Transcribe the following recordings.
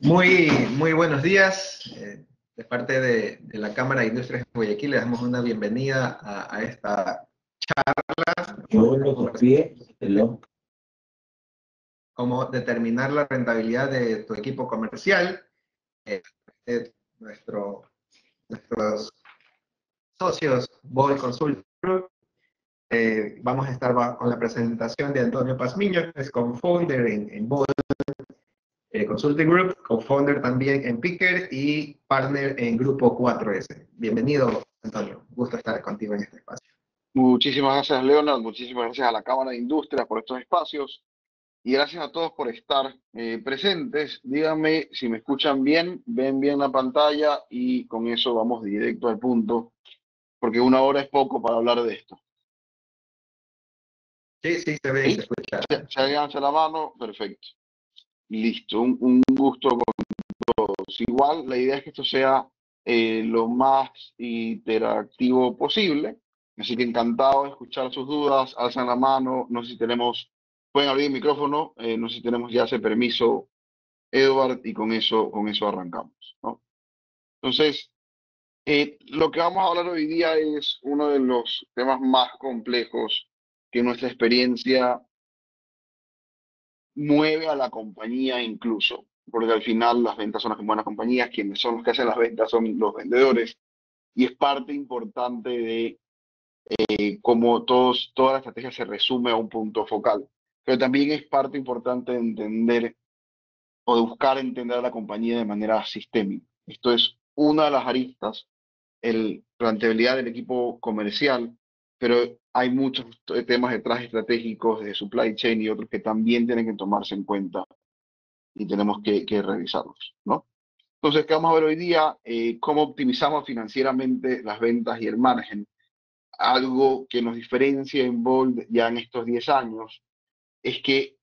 Muy buenos días. De parte de la Cámara de Industrias de Guayaquil, le damos una bienvenida a esta Yo lo copié, cómo determinar la rentabilidad de tu equipo comercial. Eh, nuestro, nuestros socios Bold Consult Group. Vamos a estar con la presentación de Antonio Pazmiño, que es co-founder en Bold Consulting Group, co-founder también en Picker y partner en Grupo 4S. Bienvenido, Antonio. Gusto estar contigo en este espacio. Muchísimas gracias, Leonard. Muchísimas gracias a la Cámara de Industria por estos espacios y gracias a todos por estar presentes. Díganme si me escuchan bien, ven bien la pantalla y con eso vamos directo al punto, porque una hora es poco para hablar de esto. Sí, se ve y se escucha. Se alcanza la mano, perfecto. Listo, un gusto con todos. Igual, la idea es que esto sea lo más interactivo posible. Así que encantado de escuchar sus dudas, alzan la mano, no sé si tenemos, pueden abrir el micrófono, no sé si tenemos ya ese permiso, Edward, y con eso arrancamos, ¿no? Entonces, lo que vamos a hablar hoy día es uno de los temas más complejos que nuestra experiencia mueve a la compañía incluso, porque al final las ventas son las buenas compañías, quienes son los que hacen las ventas son los vendedores, y es parte importante de cómo toda la estrategia se resume a un punto focal. Pero también es parte importante de entender o de buscar entender a la compañía de manera sistémica. Esto es una de las aristas, la rentabilidad del equipo comercial, pero hay muchos temas detrás estratégicos de supply chain y otros que también tienen que tomarse en cuenta y tenemos que revisarlos, ¿no? Entonces, ¿qué vamos a ver hoy día? Cómo optimizamos financieramente las ventas y el margen. Algo que nos diferencia en Bold ya en estos 10 años es que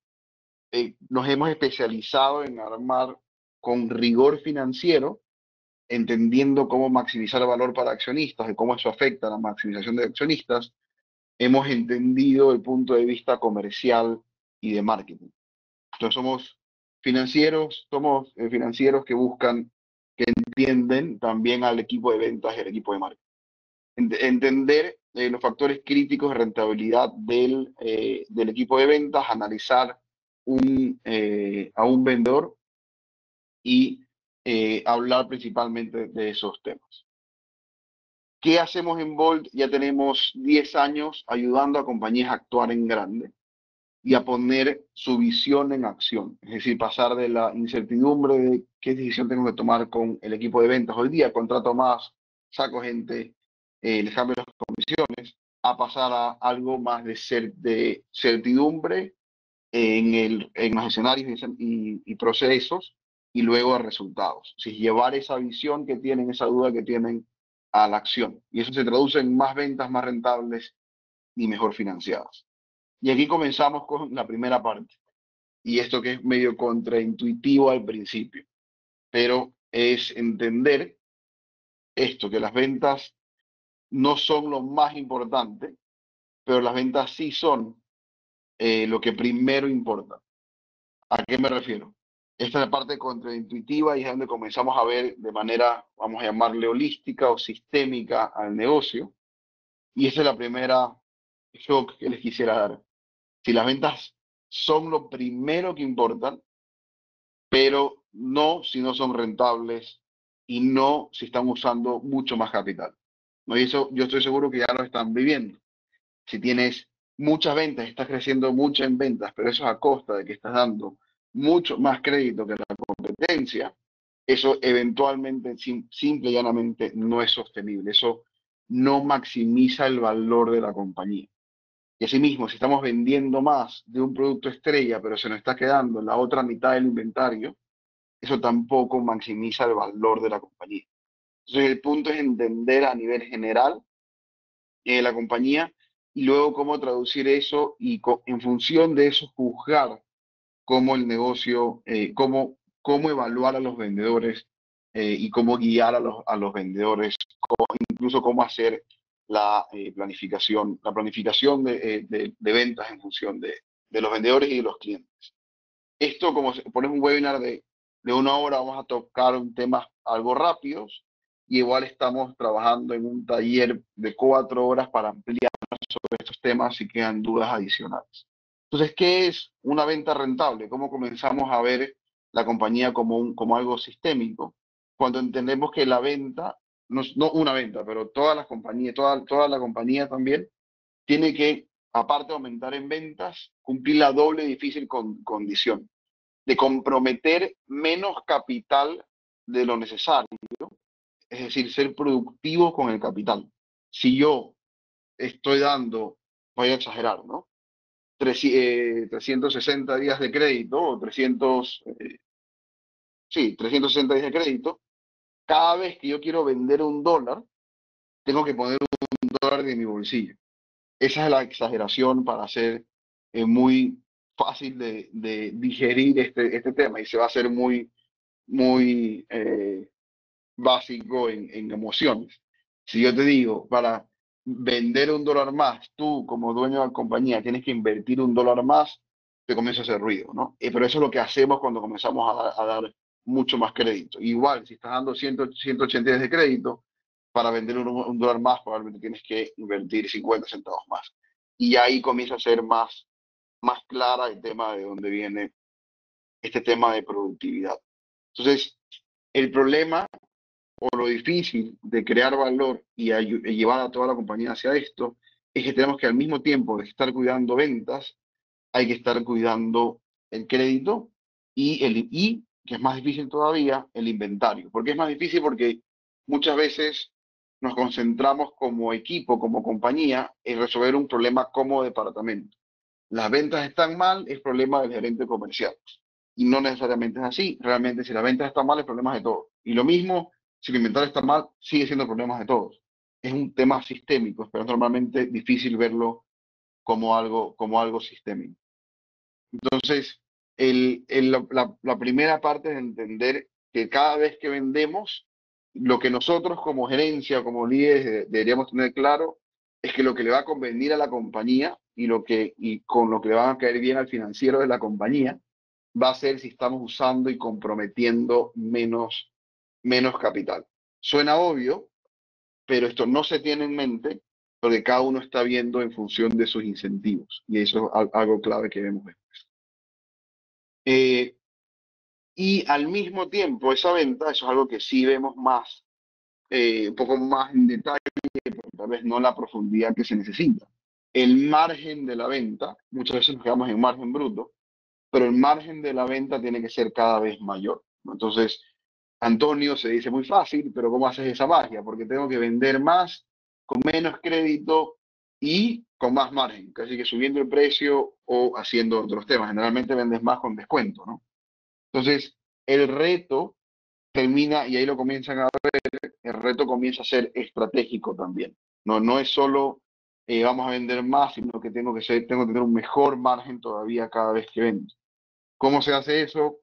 nos hemos especializado en armar con rigor financiero, entendiendo cómo maximizar el valor para accionistas y cómo eso afecta a la maximización de accionistas. Hemos entendido el punto de vista comercial y de marketing. Entonces somos financieros que buscan, que entienden también al equipo de ventas y al equipo de marketing. Entender los factores críticos de rentabilidad del equipo de ventas, analizar a un vendedor y hablar principalmente de esos temas. ¿Qué hacemos en Bold? Ya tenemos 10 años ayudando a compañías a actuar en grande y a poner su visión en acción. Es decir, pasar de la incertidumbre de qué decisión tengo que tomar con el equipo de ventas hoy día, contrato más, saco gente, les cambio las comisiones, a pasar a algo más de certidumbre en los escenarios y procesos y luego a resultados. Si llevar esa visión que tienen, esa duda que tienen a la acción. Y eso se traduce en más ventas, más rentables y mejor financiadas. Y aquí comenzamos con la primera parte. Y esto que es medio contraintuitivo al principio, pero es entender esto, que las ventas no son lo más importante, pero las ventas sí son lo que primero importa. ¿A qué me refiero? Esta es la parte contraintuitiva y es donde comenzamos a ver de manera, vamos a llamarle holística o sistémica al negocio. Y esta es la primera shock que les quisiera dar. Si las ventas son lo primero que importan, pero no si no son rentables y no si están usando mucho más capital. ¿No? Y eso yo estoy seguro que ya lo están viviendo. Si tienes muchas ventas, estás creciendo mucho en ventas, pero eso es a costa de que estás dando mucho más crédito que la competencia, eso eventualmente, simple y llanamente, no es sostenible. Eso no maximiza el valor de la compañía. Y asimismo, si estamos vendiendo más de un producto estrella, pero se nos está quedando la otra mitad del inventario, eso tampoco maximiza el valor de la compañía. Entonces, el punto es entender a nivel general la compañía y luego cómo traducir eso y en función de eso juzgar cómo el negocio, cómo evaluar a los vendedores y cómo guiar a los vendedores, incluso cómo hacer la planificación de ventas en función de los vendedores y de los clientes. Esto, como pones un webinar de 1 hora, vamos a tocar un tema algo rápidos, y igual estamos trabajando en un taller de 4 horas para ampliar sobre estos temas si quedan dudas adicionales. Entonces, ¿qué es una venta rentable? ¿Cómo comenzamos a ver la compañía como algo sistémico? Cuando entendemos que la venta, no una venta, pero todas las compañías, toda la compañía también tiene que, aparte de aumentar en ventas, cumplir la doble difícil condición de comprometer menos capital de lo necesario, es decir, ser productivo con el capital. Si yo estoy dando, voy a exagerar, ¿no? 360 días de crédito o 360 días de crédito, cada vez que yo quiero vender $1, tengo que poner $1 de mi bolsillo. Esa es la exageración para hacer muy fácil de digerir este tema, y se va a hacer muy básico en emociones. Si yo te digo, para vender $1 más, tú como dueño de la compañía tienes que invertir $1 más, te comienza a hacer ruido, ¿no? Pero eso es lo que hacemos cuando comenzamos a dar mucho más crédito. Igual, si estás dando 180 días de crédito, para vender $1 más, probablemente tienes que invertir 50 centavos más. Y ahí comienza a ser más clara el tema de dónde viene este tema de productividad. Entonces, el problema o lo difícil de crear valor y llevar a toda la compañía hacia esto es que tenemos que, al mismo tiempo de estar cuidando ventas, hay que estar cuidando el crédito y que es más difícil todavía, el inventario. ¿Por qué es más difícil? Porque muchas veces nos concentramos como equipo, como compañía, en resolver un problema como departamento. Las ventas están mal, es problema del gerente comercial. Y no necesariamente es así. Realmente, si las ventas están mal, es problema de todos. Y lo mismo, si el inventario está mal, sigue siendo problemas de todos. Es un tema sistémico, pero es normalmente difícil verlo como algo sistémico. Entonces, la primera parte es entender que cada vez que vendemos, lo que nosotros como gerencia, como líderes deberíamos tener claro es que lo que le va a convenir a la compañía y con lo que le va a caer bien al financiero de la compañía va a ser si estamos usando y comprometiendo menos capital. Suena obvio, pero esto no se tiene en mente porque cada uno está viendo en función de sus incentivos, y eso es algo clave que vemos. Eh, y al mismo tiempo, esa venta, eso es algo que sí vemos más, un poco más en detalle, pero tal vez no la profundidad que se necesita. El margen de la venta, muchas veces nos quedamos en margen bruto, pero el margen de la venta tiene que ser cada vez mayor, ¿no? Entonces, Antonio, se dice muy fácil, pero ¿cómo haces esa magia? Porque tengo que vender más, con menos crédito y con más margen, casi que subiendo el precio o haciendo otros temas. Generalmente vendes más con descuento, ¿no? Entonces, el reto termina, y ahí lo comienzan a ver, el reto comienza a ser estratégico también. No es solo vamos a vender más, sino que tengo que tener un mejor margen todavía cada vez que vendo. ¿Cómo se hace eso?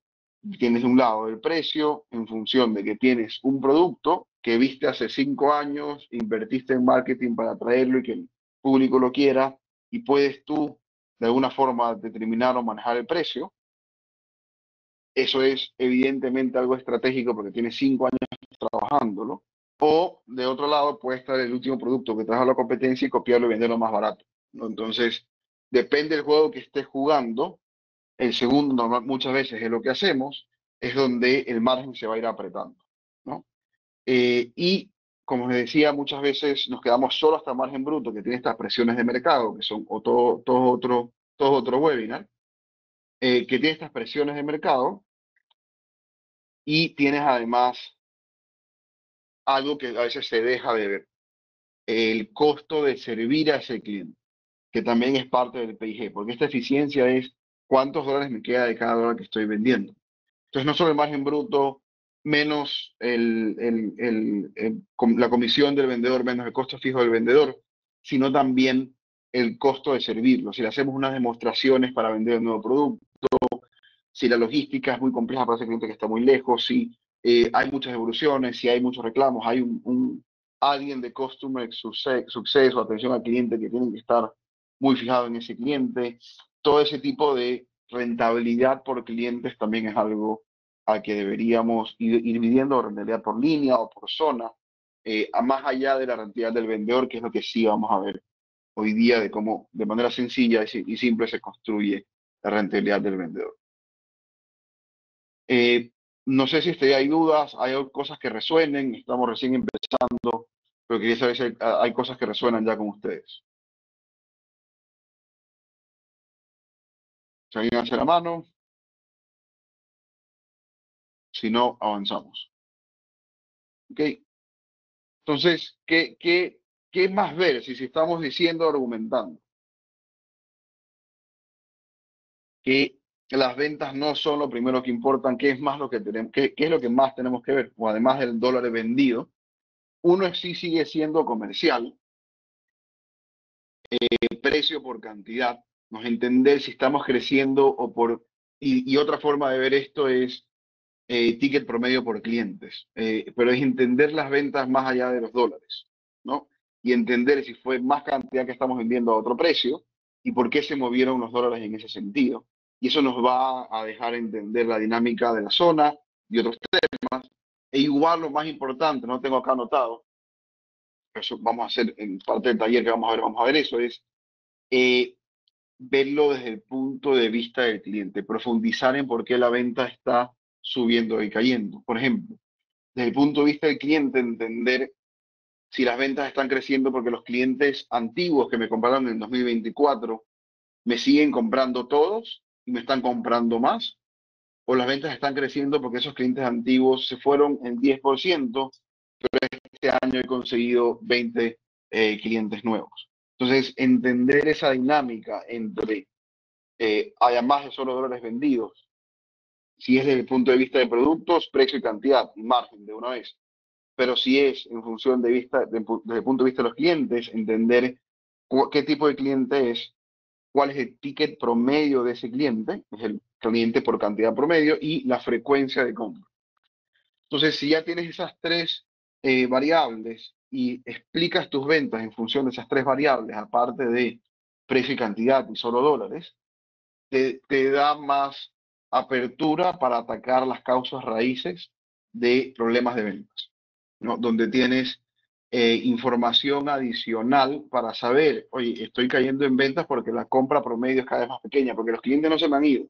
Tienes de un lado el precio en función de que tienes un producto que viste hace 5 años, invertiste en marketing para traerlo y que el público lo quiera, y puedes tú de alguna forma determinar o manejar el precio. Eso es evidentemente algo estratégico porque tienes 5 años trabajándolo. O de otro lado puede estar el último producto que trajo la competencia y copiarlo y venderlo más barato, ¿no? Entonces, depende del juego que estés jugando. El segundo, muchas veces es lo que hacemos, es donde el margen se va a ir apretando, ¿no? Y como les decía, muchas veces nos quedamos solo hasta el margen bruto, que tiene estas presiones de mercado, que son todo otro webinar, que tiene estas presiones de mercado, y tienes además algo que a veces se deja de ver, el costo de servir a ese cliente, que también es parte del PIG, porque esta eficiencia es cuántos dólares me queda de cada dólar que estoy vendiendo. Entonces, no solo el margen bruto menos la comisión del vendedor, menos el costo fijo del vendedor, sino también el costo de servirlo. Si le hacemos unas demostraciones para vender un nuevo producto, si la logística es muy compleja para ese cliente que está muy lejos, si hay muchas devoluciones, si hay muchos reclamos, hay alguien de Customer Success o atención al cliente que tiene que estar muy fijado en ese cliente, todo ese tipo de rentabilidad por clientes también es algo a que deberíamos ir midiendo, rentabilidad por línea o por zona, a más allá de la rentabilidad del vendedor, que es lo que sí vamos a ver hoy día de cómo de manera sencilla y simple se construye la rentabilidad del vendedor. No sé si hay dudas, hay cosas que resuenen, estamos recién empezando, pero quería saber si hay cosas que resuenan ya con ustedes. Si alguien hace la mano, si no, avanzamos. ¿Ok? Entonces, ¿qué más ver si estamos diciendo, argumentando que las ventas no son lo primero que importan? ¿Qué es más lo que tenemos, qué es lo que más tenemos que ver? O además del dólar vendido, uno sí sigue siendo comercial, precio por cantidad, nos entender si estamos creciendo o por... Y otra forma de ver esto es ticket promedio por clientes, pero es entender las ventas más allá de los dólares, ¿no? Y entender si fue más cantidad que estamos vendiendo a otro precio y por qué se movieron los dólares en ese sentido. Y eso nos va a dejar entender la dinámica de la zona y otros temas. E igual lo más importante, no tengo acá anotado, pero eso vamos a hacer en parte del taller que vamos a ver eso, es eh, verlo desde el punto de vista del cliente, profundizar en por qué la venta está subiendo y cayendo. Por ejemplo, desde el punto de vista del cliente, entender si las ventas están creciendo porque los clientes antiguos que me compraron en 2024 me siguen comprando todos y me están comprando más, o las ventas están creciendo porque esos clientes antiguos se fueron en 10%, pero este año he conseguido 20 clientes nuevos. Entonces, entender esa dinámica entre haya más de solo dólares vendidos, si es desde el punto de vista de productos, precio y cantidad, y margen de una vez. Pero si es en función desde el punto de vista de los clientes, entender qué tipo de cliente es, cuál es el ticket promedio de ese cliente, es el cliente por cantidad promedio, y la frecuencia de compra. Entonces, si ya tienes esas tres variables y explicas tus ventas en función de esas tres variables, aparte de precio y cantidad y solo dólares, te da más apertura para atacar las causas raíces de problemas de ventas, ¿no? Donde tienes información adicional para saber, oye, estoy cayendo en ventas porque la compra promedio es cada vez más pequeña, porque los clientes no se me han ido.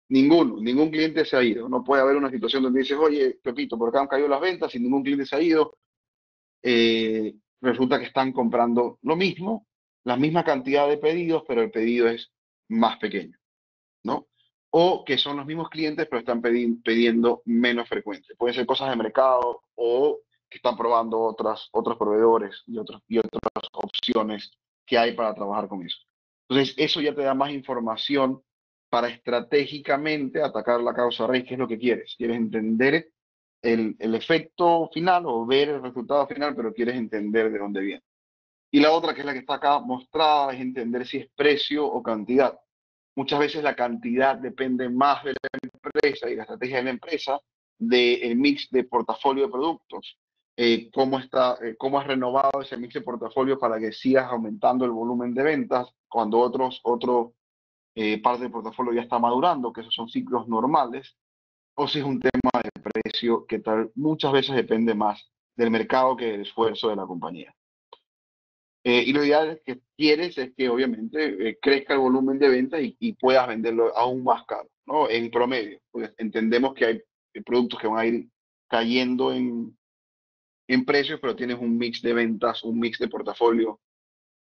Ningún cliente se ha ido. No puede haber una situación donde dices, oye, Pepito, por acá han caído las ventas y ningún cliente se ha ido. Resulta que están comprando lo mismo, la misma cantidad de pedidos, pero el pedido es más pequeño, ¿no? O que son los mismos clientes, pero están pidiendo menos frecuente. Pueden ser cosas de mercado o que están probando otros proveedores y otras opciones que hay para trabajar con eso. Entonces, eso ya te da más información para estratégicamente atacar la causa raíz, que es lo que quieres. Quieres entender el efecto final o ver el resultado final, pero quieres entender de dónde viene. Y la otra, que es la que está acá mostrada, es entender si es precio o cantidad. Muchas veces la cantidad depende más de la empresa y la estrategia de la empresa del mix de portafolio de productos. Cómo has renovado ese mix de portafolio para que sigas aumentando el volumen de ventas cuando otro parte del portafolio ya está madurando, que esos son ciclos normales, o si es un tema de precio que muchas veces depende más del mercado que del esfuerzo de la compañía. Y lo ideal que quieres es que obviamente crezca el volumen de ventas y puedas venderlo aún más caro, ¿no? En promedio, pues entendemos que hay productos que van a ir cayendo en precios, pero tienes un mix de ventas, un mix de portafolio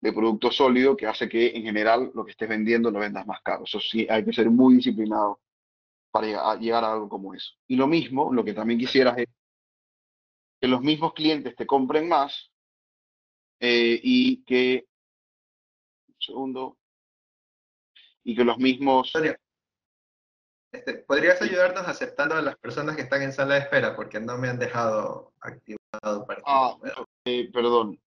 de producto sólido que hace que en general lo que estés vendiendo lo vendas más caro. Eso sí, hay que ser muy disciplinado para llegar a algo como eso. Y lo mismo, lo que también quisieras es que los mismos clientes te compren más y que, un segundo, y que los mismos... Antonio, ¿podrías ¿sí? ayudarnos aceptando a las personas que están en sala de espera? Porque no me han dejado activado para que Ah, pueda. perdón,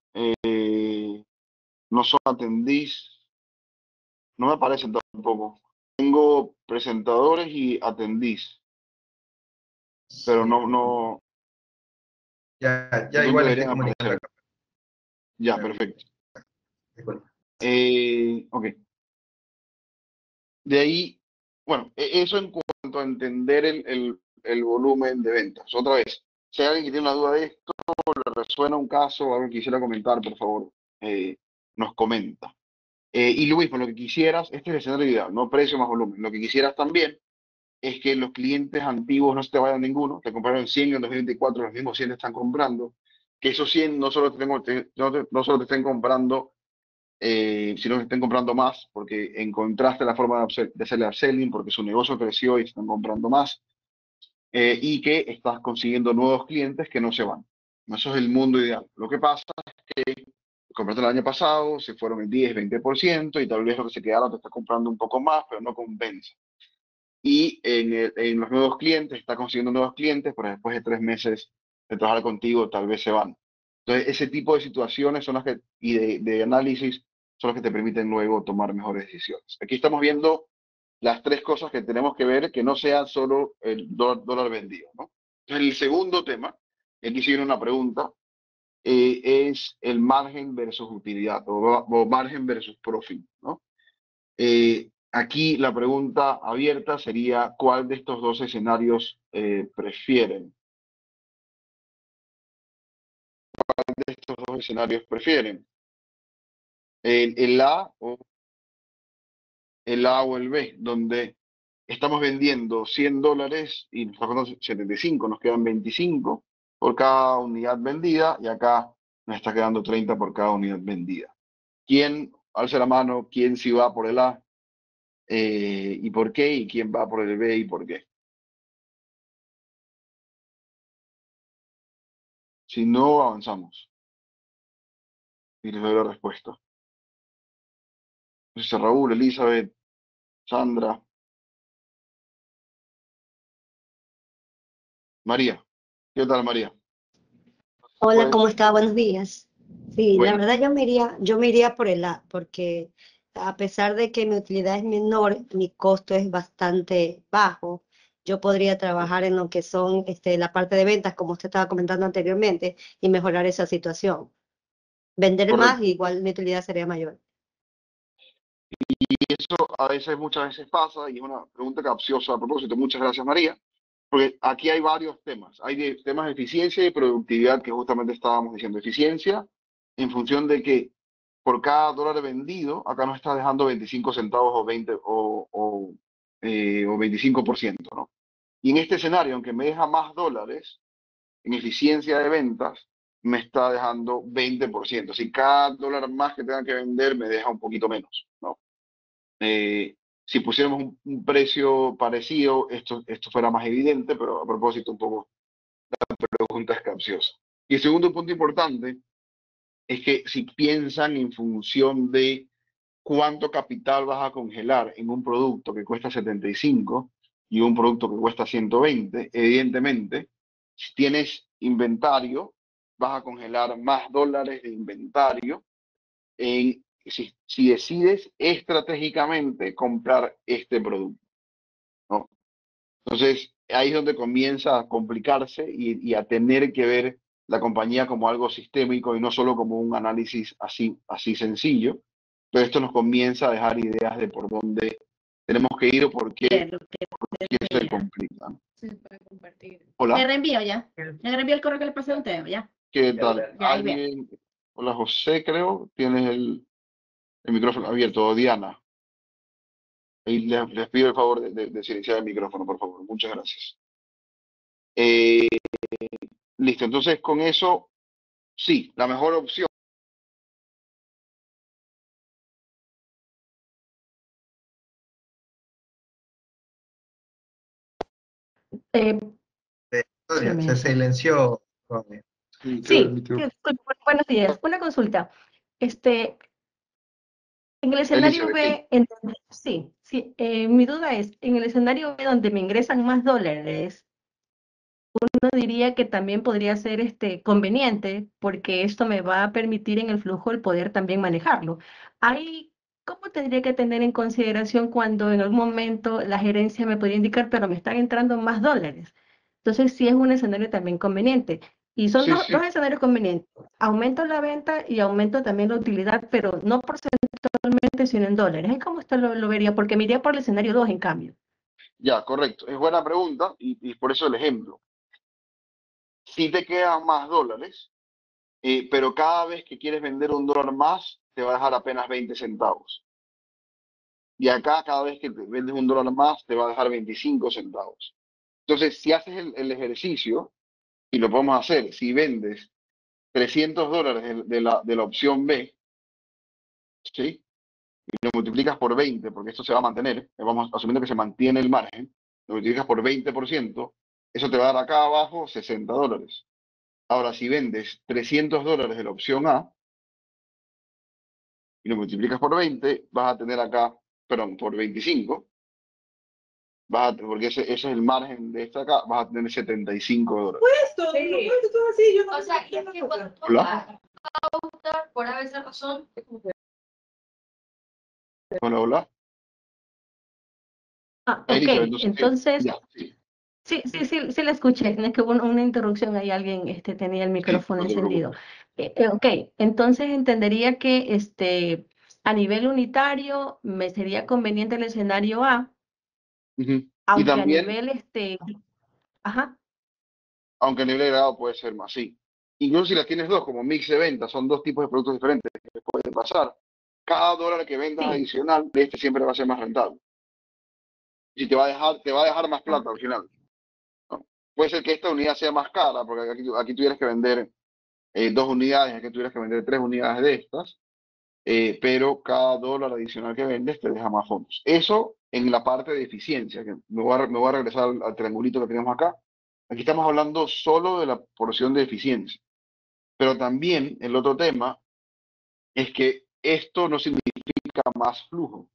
no son atendís, no me aparecen tampoco. Tengo presentadores y atendís, pero Sí. no, Ya no igual estoy deberían comunicando aparecer. acá. Ya, perfecto. Disculpa. Ok. De ahí Bueno, eso en cuanto a entender el volumen de ventas. Otra vez, si hay alguien que tiene una duda de esto, le resuena un caso o algo que quisiera comentar, por favor, nos comenta. Y lo mismo, lo que quisieras, este es el escenario ideal, no precio más volumen. Lo que quisieras también es que los clientes antiguos no se te vayan ninguno, te compraron 100 en el 2024, los mismos 100 te están comprando, que esos 100 no solo no solo te estén comprando, sino que estén comprando más, porque encontraste la forma de hacerle upselling, porque su negocio creció y están comprando más, y que estás consiguiendo nuevos clientes que no se van. Eso es el mundo ideal. Lo que pasa es que compraste el año pasado, se fueron el 10, 20%, y tal vez lo que se quedaron te está comprando un poco más, pero no compensa. Y en los nuevos clientes, está consiguiendo nuevos clientes, pero después de 3 meses de trabajar contigo, tal vez se van. Entonces, ese tipo de situaciones son las que, y de análisis son las que te permiten luego tomar mejores decisiones. Aquí estamos viendo las tres cosas que tenemos que ver, que no sea solo el dólar vendido, ¿no? Entonces, el segundo tema, y aquí sigue una pregunta, es el margen versus utilidad o margen versus profit, ¿no? Aquí la pregunta abierta sería, ¿cuál de estos dos escenarios prefieren? ¿Cuál de estos dos escenarios prefieren? ¿El A o el A o el B? Donde estamos vendiendo $100 y nos está costando 75, nos quedan 25 por cada unidad vendida y acá nos está quedando 30 por cada unidad vendida. ¿Quién alza la mano? ¿Quién sí va por el A? ¿Y por qué? ¿Y quién va por el B y por qué? Si no, avanzamos y les doy la respuesta. Entonces, Raúl, Elizabeth, Sandra, María. ¿Qué tal, María? Hola, Pues, ¿cómo está? Buenos días. Sí, la bueno, verdad yo me iría por el A, porque a pesar de que mi utilidad es menor, mi costo es bastante bajo. Yo podría trabajar en lo que son la parte de ventas, como usted estaba comentando anteriormente, y mejorar esa situación. Vender más, correcto. igual mi utilidad sería mayor. Y eso a veces, muchas veces pasa, y es una pregunta capciosa a propósito. Muchas gracias, María, porque aquí hay varios temas. Hay temas de eficiencia y productividad que justamente estábamos diciendo. Eficiencia en función de que por cada dólar vendido, acá nos está dejando 25 centavos o 20 o 25%, ¿no? Y en este escenario, aunque me deja más dólares, en eficiencia de ventas me está dejando 20%. Si cada dólar más que tenga que vender me deja un poquito menos, ¿no? Si pusiéramos un precio parecido, esto fuera más evidente, pero a propósito un poco la pregunta es capciosa. Y el segundo punto importante es que si piensan en función de cuánto capital vas a congelar en un producto que cuesta 75 y un producto que cuesta 120, evidentemente, si tienes inventario, vas a congelar más dólares de inventario si decides estratégicamente comprar este producto, ¿no? Entonces, ahí es donde comienza a complicarse y a tener que ver la compañía como algo sistémico y no solo como un análisis así sencillo. Pero esto nos comienza a dejar ideas de por dónde tenemos que ir o por qué se complica, ¿no? Sí, para compartir. Le Hola, reenvío ya. Le reenvío el correo que le pasé a usted, ya. ¿qué tal? Ya, ahí veo. ¿Alguien? Hola, José, creo. Tienes el micrófono abierto. O Diana. Y les pido el favor de silenciar el micrófono, por favor. Muchas gracias. Eh, Listo, entonces con eso, sí, la mejor opción. Eh, Victoria, se Permiso. silenció, Ronnie. Sí, buenos días. Una consulta. En el escenario Elizabeth, sí. B, sí, sí, mi duda es, en el escenario B donde me ingresan más dólares, uno diría que también podría ser conveniente porque esto me va a permitir en el flujo el poder también manejarlo. Ahí, ¿cómo tendría que tener en consideración cuando en algún momento la gerencia me podría indicar, pero me están entrando más dólares? Entonces, sí es un escenario también conveniente. Y son Sí, dos sí. escenarios convenientes. Aumento la venta y aumento también la utilidad, pero no porcentualmente, sino en dólares. ¿Cómo usted lo vería? Porque me iría por el escenario 2 en cambio. Ya, correcto. Es buena pregunta y por eso el ejemplo. Si te quedan más dólares, pero cada vez que quieres vender $1 más, te va a dejar apenas 20 centavos. Y acá, cada vez que vendes $1 más, te va a dejar 25 centavos. Entonces, si haces el ejercicio, y lo podemos hacer, si vendes $300 de la opción B, ¿sí? Y lo multiplicas por 20, porque esto se va a mantener, vamos asumiendo que se mantiene el margen, lo multiplicas por 20%, eso te va a dar acá abajo $60. Ahora, si vendes $300 de la opción A y lo multiplicas por 20, vas a tener acá, perdón, por 25, porque ese es el margen de esta acá, vas a tener $75. Esto, no puesto todo así, yo no. O sea, y es que cuando tú Hola, optas por esa razón, hola, hola. Ah, Ahí ok, listo, entonces, entonces, ya, sí, sí la escuché, es que hubo una interrupción, ahí alguien tenía el sí, micrófono no te encendido. preocupes. Ok, entonces entendería que a nivel unitario me sería conveniente el escenario A, Ujú. Y aunque a también, nivel, ajá, aunque el nivel de grado puede ser más, sí. Incluso si las tienes dos, como mix de ventas, son dos tipos de productos diferentes que pueden pasar. Cada dólar que vendas sí, adicional, de este siempre va a ser más rentable. Y te va a dejar más plata al final, ¿no? Puede ser que esta unidad sea más cara, porque aquí tuvieras que vender 2 unidades, aquí tuvieras que vender 3 unidades de estas, pero cada dólar adicional que vendes te deja más fondos. Eso en la parte de eficiencia, que me voy a regresar al triangulito que tenemos acá. Aquí estamos hablando solo de la porción de eficiencia, pero también el otro tema es que esto no significa más flujo.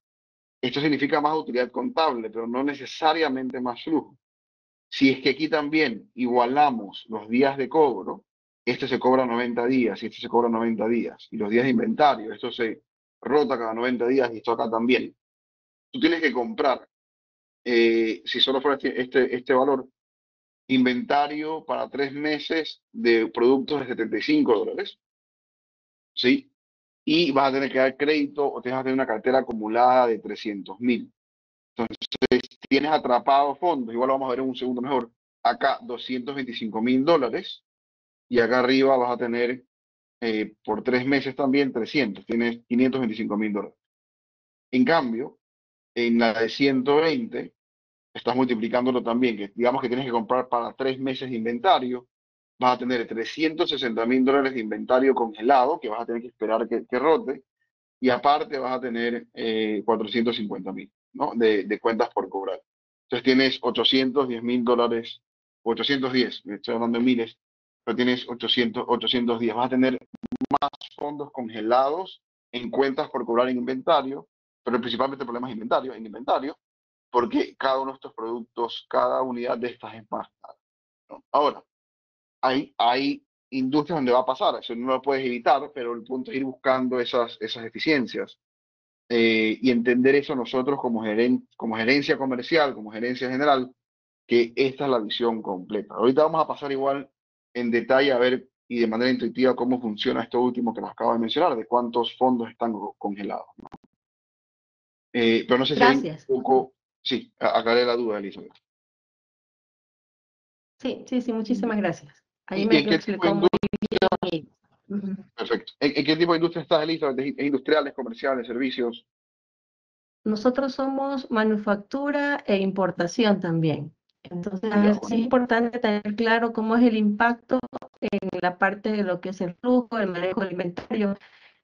Esto significa más utilidad contable, pero no necesariamente más flujo. Si es que aquí también igualamos los días de cobro, este se cobra 90 días y este se cobra 90 días, y los días de inventario, esto se rota cada 90 días y esto acá también. Tú tienes que comprar, si solo fuera este valor, inventario para 3 meses de productos de $75, ¿sí? Y vas a tener que dar crédito o te vas a tener una cartera acumulada de 300.000. Tienes atrapados fondos, igual lo vamos a ver en un segundo mejor, acá $225.000 y acá arriba vas a tener por 3 meses también 300, tienes $525.000. En cambio, en la de 120, estás multiplicándolo también, que digamos que tienes que comprar para 3 meses de inventario, vas a tener $360.000 de inventario congelado, que vas a tener que esperar que rote, y aparte vas a tener 450.000, ¿no? De cuentas por cobrar. Entonces tienes $810.000, 810, estoy hablando de miles, pero tienes 810, vas a tener fondos congelados en cuentas por cobrar en inventario, pero principalmente el problema es en inventario, porque cada uno de estos productos, cada unidad de estas es más cara, ¿no? Ahora, hay industrias donde va a pasar, eso no lo puedes evitar, pero el punto es ir buscando esas eficiencias y entender eso nosotros como gerencia comercial, como gerencia general, que esta es la visión completa. Ahorita vamos a pasar igual en detalle a ver y de manera intuitiva cómo funciona esto último que nos acabo de mencionar, de cuántos fondos están congelados, ¿no? Pero no sé si hay gracias. un poco, sí, aclaré la duda, Elizabeth. Sí, muchísimas gracias. Ahí ¿Y me en qué tipo de explicó muy industria? bien. Ujú. Perfecto. ¿En qué tipo de industria estás, Elizabeth? ¿Es industriales, comerciales, servicios? Nosotros somos manufactura e importación también. Entonces, Ya, es importante tener claro cómo es el impacto en la parte de lo que es el flujo, el manejo del inventario,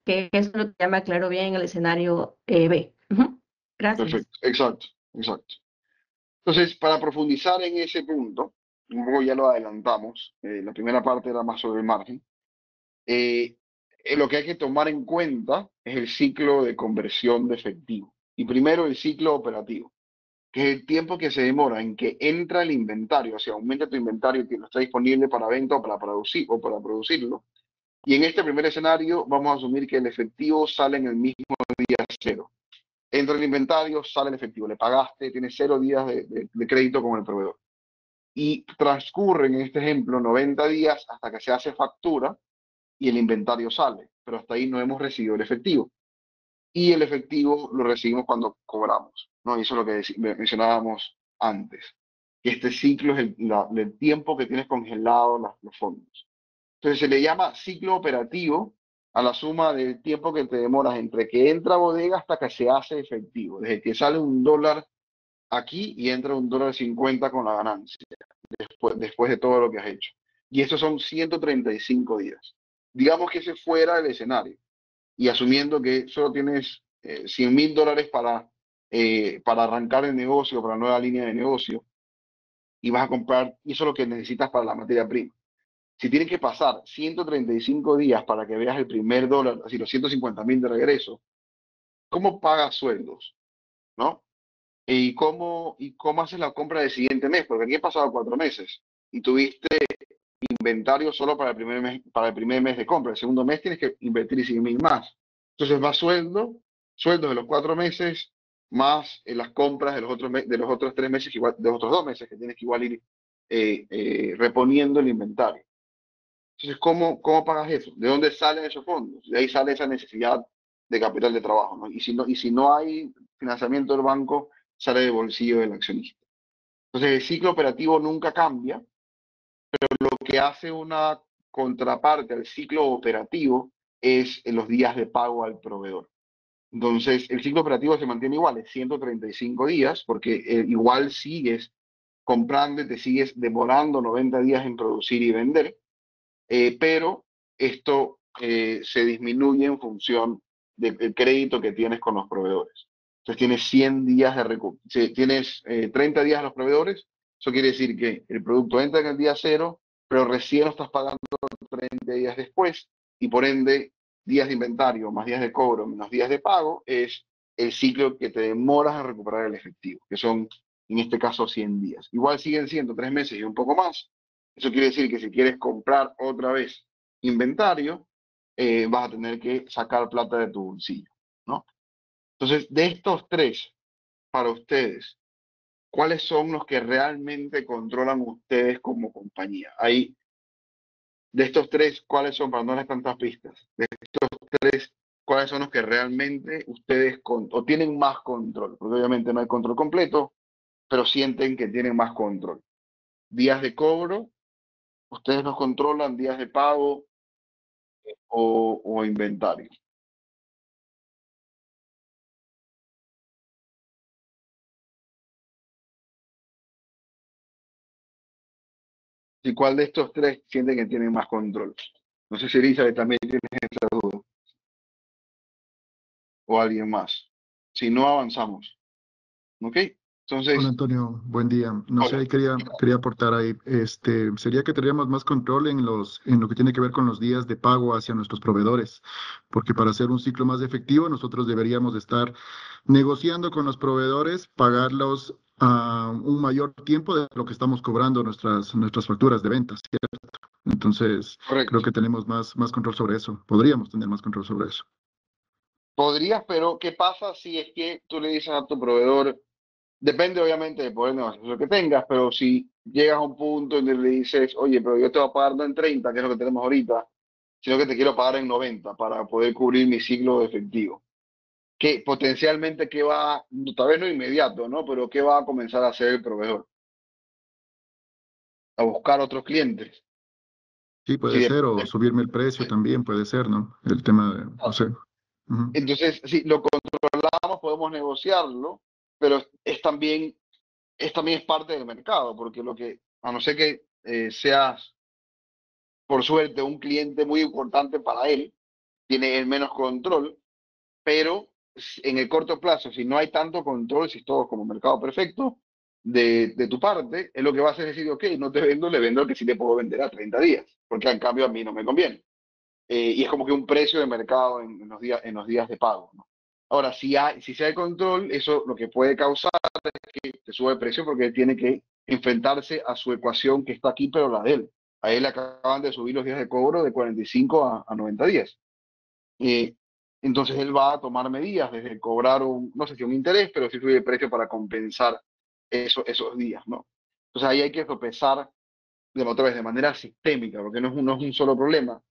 que es lo que ya me aclaró bien en el escenario B. Ujú. Gracias. perfecto, exacto, exacto. Entonces, para profundizar en ese punto, un poco ya lo adelantamos, la primera parte era más sobre el margen. eh, lo que hay que tomar en cuenta es el ciclo de conversión de efectivo. Y primero el ciclo operativo, que es el tiempo que se demora en que entra el inventario, o sea, aumenta tu inventario que no está disponible para venta o para producirlo. Y en este primer escenario vamos a asumir que el efectivo sale en el mismo día cero. Entra el inventario, sale el efectivo, le pagaste, tienes 0 días de crédito con el proveedor. Y transcurren, en este ejemplo, 90 días hasta que se hace factura y el inventario sale, pero hasta ahí no hemos recibido el efectivo. Y el efectivo lo recibimos cuando cobramos, ¿no? Y eso es lo que mencionábamos antes. Que este ciclo es el tiempo que tienes congelado los fondos. Entonces se le llama ciclo operativo a la suma del tiempo que te demoras entre que entra a bodega hasta que se hace efectivo, desde que sale $1 aquí y entra $1.50 con la ganancia, después de todo lo que has hecho. Y estos son 135 días. Digamos que ese fuera el escenario. Y asumiendo que solo tienes $100,000 para arrancar el negocio, para la nueva línea de negocio, y vas a comprar, y eso es lo que necesitas para la materia prima. Si tienes que pasar 135 días para que veas el primer dólar, así los 150,000 de regreso, ¿cómo pagas sueldos? ¿No? ¿Y cómo haces la compra del siguiente mes? Porque aquí he pasado 4 meses y tuviste inventario solo para el primer mes de compra. El segundo mes tienes que invertir 100,000 más. Entonces va sueldos de los 4 meses, más las compras de los otros 3 meses, igual, de los otros 2 meses que tienes que igual ir reponiendo el inventario. Entonces, ¿cómo pagas eso? ¿De dónde salen esos fondos? De ahí sale esa necesidad de capital de trabajo, ¿no? Y si no hay financiamiento del banco, sale del bolsillo del accionista. Entonces, el ciclo operativo nunca cambia, pero lo que hace una contraparte al ciclo operativo es en los días de pago al proveedor. Entonces, el ciclo operativo se mantiene igual, es 135 días, porque igual sigues comprando y te sigues demorando 90 días en producir y vender, pero esto se disminuye en función del crédito que tienes con los proveedores. Entonces tienes 100 días si tienes 30 días a los proveedores, eso quiere decir que el producto entra en el día 0, pero recién lo estás pagando 30 días después, y por ende, días de inventario más días de cobro menos días de pago es el ciclo que te demoras a recuperar el efectivo, que son en este caso 100 días. Igual siguen siendo 3 meses y un poco más. Eso quiere decir que si quieres comprar otra vez inventario, vas a tener que sacar plata de tu bolsillo, ¿no? Entonces, de estos 3, para ustedes, ¿cuáles son los que realmente controlan ustedes como compañía? Ahí, de estos 3, ¿cuáles son, para no darles tantas pistas? De estos 3, ¿cuáles son los que realmente ustedes o tienen más control? Porque obviamente no hay control completo, pero sienten que tienen más control. Días de cobro, ustedes los controlan, días de pago o inventario. ¿Y cuál de estos 3 sienten que tienen más control? No sé si Elizabeth también tiene esa duda. O alguien más. Si no, avanzamos. ¿Ok? Entonces, Hola Antonio, buen día. No sé, hola. ahí quería aportar ahí, sería que tendríamos más control en lo que tiene que ver con los días de pago hacia nuestros proveedores, porque para hacer un ciclo más efectivo, nosotros deberíamos de estar negociando con los proveedores, pagarlos a un mayor tiempo de lo que estamos cobrando nuestras facturas de ventas, ¿cierto? Entonces, creo Correcto. que tenemos más control sobre eso. Podríamos tener más control sobre eso. Podrías, pero ¿qué pasa si es que tú le dices a tu proveedor? Depende obviamente del poder de negociación que tengas, pero si llegas a un punto en el que le dices, oye, pero yo te voy a pagar no en 30, que es lo que tenemos ahorita, sino que te quiero pagar en 90 para poder cubrir mi ciclo de efectivo. Que potencialmente, ¿qué va, tal vez no inmediato, ¿no? Pero ¿qué va a comenzar a hacer el proveedor? A buscar otros clientes. Sí, puede Si ser, o subirme el precio también puede ser, ¿no? El tema de, no sé. Ujú. Entonces, si lo controlamos, podemos negociarlo, pero es también es parte del mercado, porque a no ser que seas, por suerte, un cliente muy importante para él, tiene el menos control, pero en el corto plazo, si no hay tanto control, si es todo como mercado perfecto, de tu parte, es lo que va a hacer es decir, ok, no te vendo, le vendo al que sí te puedo vender a 30 días, porque en cambio a mí no me conviene. Y es como que un precio de mercado en los días de pago, ¿no? Ahora, si se hay control, eso lo que puede causar es que te sube el precio porque él tiene que enfrentarse a su ecuación que está aquí, pero la de él. A él le acaban de subir los días de cobro de 45 a 90 días. Eh, entonces él va a tomar medidas, desde cobrar no sé si un interés, pero sí subir el precio para compensar esos días, ¿no? Entonces ahí hay que sopesar otra vez de manera sistémica, porque no es un solo problema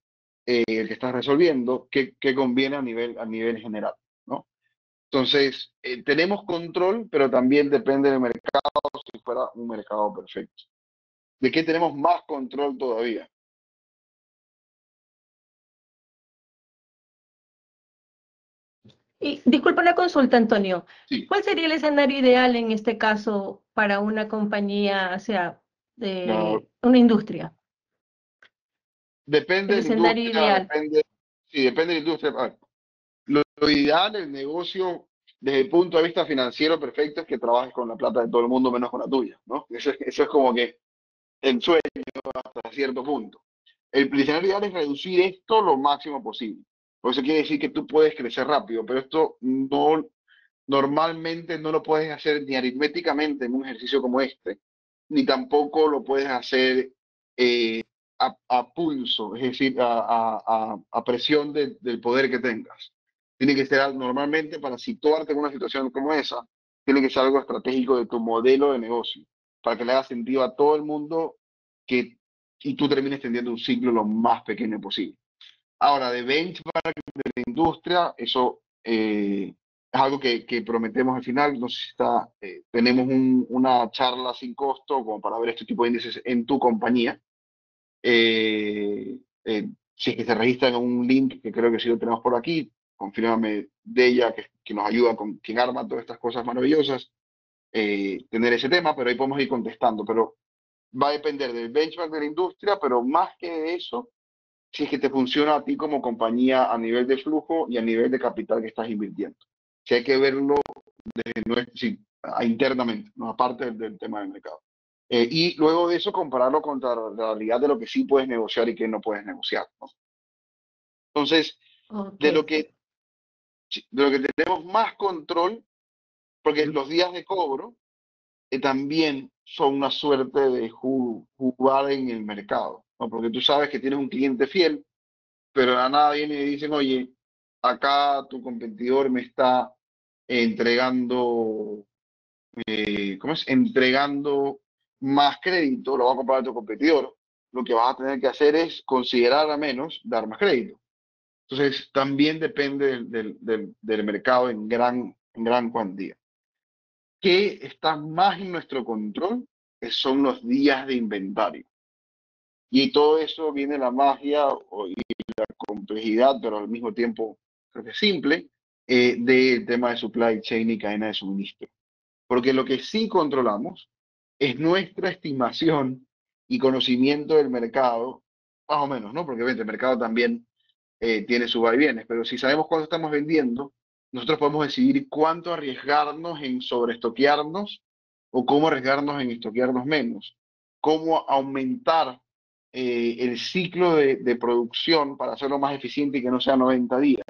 el que estás resolviendo, que conviene a nivel general, ¿no? Entonces, tenemos control, pero también depende del mercado, si fuera un mercado perfecto. ¿De qué tenemos más control todavía? Y disculpa una consulta, Antonio. Sí, ¿Cuál sería el escenario ideal en este caso para una compañía, o sea, no, de una industria? depende El de la escenario industria, ideal. sí, depende de la industria. A ver, lo ideal, el negocio, desde el punto de vista financiero perfecto, es que trabajes con la plata de todo el mundo menos con la tuya, ¿no? Eso es como que el sueño hasta cierto punto. El escenario ideal es reducir esto lo máximo posible. Por eso quiere decir que tú puedes crecer rápido, pero esto no, normalmente no lo puedes hacer ni aritméticamente en un ejercicio como este, ni tampoco lo puedes hacer a pulso, es decir, a presión del poder que tengas. Tiene que ser normalmente para situarte en una situación como esa, tiene que ser algo estratégico de tu modelo de negocio, para que le haga sentido a todo el mundo que, y tú termines teniendo un ciclo lo más pequeño posible. Ahora, de benchmark de la industria, eso es algo que prometemos al final. No sé si está, tenemos una charla sin costo como para ver este tipo de índices en tu compañía. Eh, si es que se registran en un link que creo que sí lo tenemos por aquí, confírmame de ella, que nos ayuda con quien arma todas estas cosas maravillosas, tener ese tema, pero ahí podemos ir contestando. Pero va a depender del benchmark de la industria, pero más que eso si es que te funciona a ti como compañía a nivel de flujo y a nivel de capital que estás invirtiendo. Si hay que verlo sí, internamente, no aparte del tema del mercado. Y luego de eso compararlo contra la realidad de lo que sí puedes negociar y que no puedes negociar, ¿no? Entonces, Ok. de lo que, de lo que tenemos más control, porque los días de cobro también son una suerte de jugar en el mercado, ¿no? Porque tú sabes que tienes un cliente fiel pero de la nada vienen y dicen, oye, acá tu competidor me está entregando, ¿cómo es? Entregando más crédito, lo va a comprar a tu competidor. Lo que vas a tener que hacer es considerar a menos dar más crédito. Entonces, también depende del mercado en gran cuantía. ¿Qué está más en nuestro control? Son los días de inventario. Y todo eso viene la magia y la complejidad, pero al mismo tiempo creo que simple, del tema de supply chain y cadena de suministro. Porque lo que sí controlamos es nuestra estimación y conocimiento del mercado, más o menos, ¿no? Porque obviamente el mercado también tiene sus vaivienes, pero si sabemos cuánto estamos vendiendo, nosotros podemos decidir cuánto arriesgarnos en sobreestoquearnos o cómo arriesgarnos en estoquearnos menos, cómo aumentar el ciclo de producción para hacerlo más eficiente y que no sea 90 días.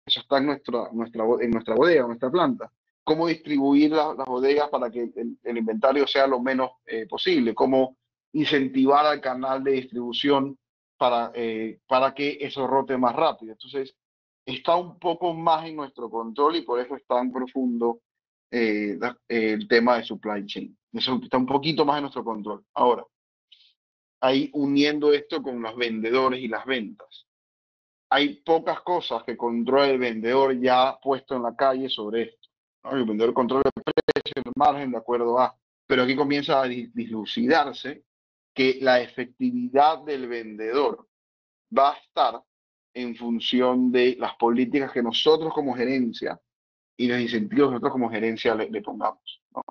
Eso está en en nuestra bodega, en nuestra planta. Cómo distribuir las bodegas para que el inventario sea lo menos posible. Cómo incentivar al canal de distribución para que eso rote más rápido. Entonces, está un poco más en nuestro control y por eso es tan profundo el tema de supply chain. Eso está un poquito más en nuestro control. Ahora, ahí uniendo esto con los vendedores y las ventas. Hay pocas cosas que controla el vendedor ya puesto en la calle sobre esto, ¿no? El vendedor controla el precio, el margen de acuerdo a, pero aquí comienza a dilucidarse que la efectividad del vendedor va a estar en función de las políticas que nosotros como gerencia y los incentivos que nosotros como gerencia le pongamos, ¿no?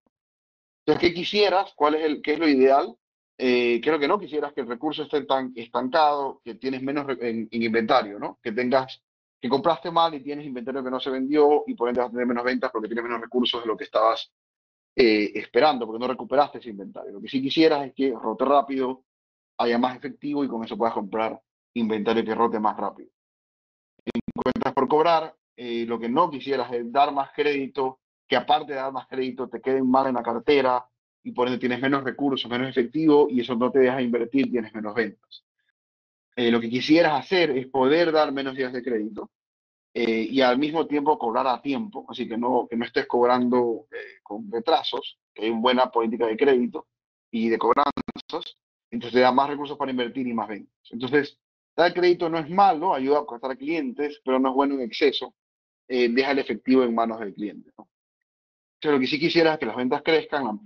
Entonces, ¿qué quisieras? ¿Qué es lo ideal? Creo que no quisieras que el recurso esté tan estancado, que tienes menos en inventario, ¿no? Que compraste mal y tienes inventario que no se vendió y por ende vas a tener menos ventas porque tienes menos recursos de lo que estabas esperando, porque no recuperaste ese inventario. Lo que sí quisieras es que rote rápido, haya más efectivo y con eso puedas comprar inventario que rote más rápido. Cuentas por cobrar, lo que no quisieras es dar más crédito, que aparte de dar más crédito te queden mal en la cartera y por ende tienes menos recursos, menos efectivo y eso no te deja invertir, tienes menos ventas. Lo que quisieras hacer es poder dar menos días de crédito y al mismo tiempo cobrar a tiempo, así que no estés cobrando con retrasos, que hay una buena política de crédito y de cobranzas, entonces te da más recursos para invertir y más ventas. Entonces, dar crédito no es malo, ayuda a captar clientes, pero no es bueno en exceso, deja el efectivo en manos del cliente, ¿no? Entonces, lo que sí quisiera es que las ventas crezcan,